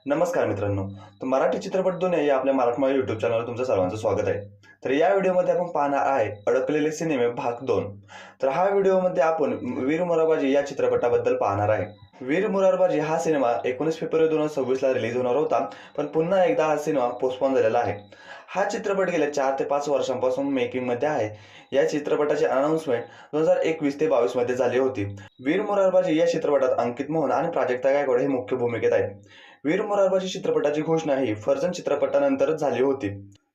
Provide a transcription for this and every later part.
नमस्कार मित्रांनो. तर मराठी चित्रपट दुनिया या आपल्या मराठमोळ्या YouTube चॅनलवर तुमचं सर्वांचं स्वागत आहे. तर या व्हिडिओमध्ये आपण पाहणार आहे अडकलेले सिनेमे भाग 2. तर हा व्हिडिओमध्ये आपण वीर मोरारबाजी या चित्रपटाबद्दल पाहणार आहे. वीर मोरारबाजी हा सिनेमा 19 फेब्रुवारी 2026 ला रिलीज होणार होता, पण पुन्हा एकदा हा सिनेमा पोस्टपोन झालेला आहे. हा चित्रपट गेल्या 4 ते 5 वर्षांपासून मेकिंगमध्ये आहे. या चित्रपटाची अनाउन्समेंट 2021 ते 22 मध्ये झाली होती. वीर मोरारबाजी या चित्रपटात अंकित मोहन आणि प्राजक्ता गायकवाड हे मुख्य भूमिकेत आहेत. वीर मोरारबाजी चित्रपटाची घोषणा ही फर्जन चित्रपटानंतरच झाली होती.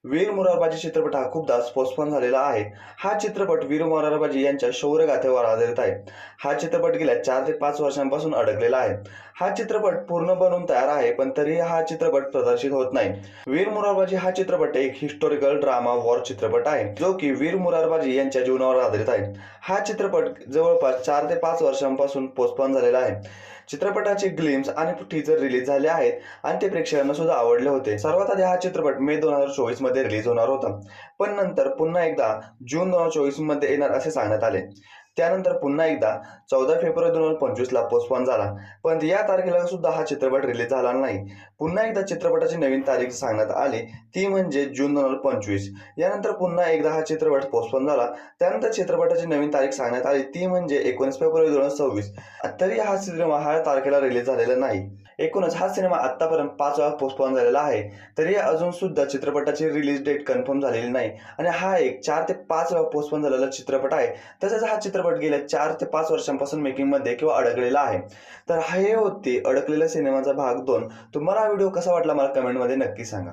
वीर मोरारबाजी चित्रपट हा खूपदा पोस्टपोन झालेला आहे. हा चित्रपट वीर मोरारबाजी यांच्या शौर्यगाथेवर आधारित आहे. हा चित्रपट गेल्या 4 ते 5 वर्षांपासून अडकलेला आहे. हा चित्रपट पूर्ण बनून तयार आहे, पण तरीही हा चित्रपट प्रदर्शित होत नाही. वीर मोरारबाजी हा चित्रपट एक हिस्टॉरिकल ड्रामा वॉर चित्रपट आहे, जो की वीर मोरारबाजी यांच्या जीवनावर आधारित आहे. हा चित्रपट जवळपास 4 ते 5 वर्षांपासून पोस्टपोन झालेला आहे. चित्रपटाचे ग्लिम्स आणि टीजर रिलीज झाले आहेत आणि ते प्रेक्षकांना सुद्धा आवडले होते. सर्वात आधी हा चित्रपट मे 2024 मध्ये रिलीज होणार होता, पण नंतर पुन्हा एकदा जून 2024 मध्ये येणार असे सांगण्यात आले. त्यानंतर पुन्हा एकदा 14 फेब्रुवारी 2025 ला पोस्टपोन झाला, पण या तारखेला सुद्धा हा चित्रपट रिलीज झाला नाही. पुन्हा एकदा चित्रपटाची नवीन तारीख सांगण्यात आली, ती म्हणजे जून 2025. यानंतर पुन्हा एकदा हा चित्रपट पोस्टपोन झाला. त्यानंतर चित्रपटाची नवीन तारीख सांगण्यात आली, ती म्हणजे 19 फेब्रुवारी 2026. तरी हा सिनेमा ह्या तारखेला रिलीज झालेला नाही. एकूणच हा सिनेमा आतापर्यंत 5 वेळा पोस्टपोन झालेला आहे, तरी अजून सुद्धा चित्रपटाची रिलीज डेट कन्फर्म झालेली नाही आणि हा एक 4 ते 5 वेळा पोस्टपोन झालेला चित्रपट आहे. तसेच हा चित्रपट गेल्या 4 ते 5 वर्षांपासून मेकिंगमध्ये किंवा अडकलेला आहे. तर हे होते अडकलेल्या सिनेमाचा भाग 2. तुम्हाला हा व्हिडिओ कसा वाटला मला कमेंटमध्ये नक्की सांगा.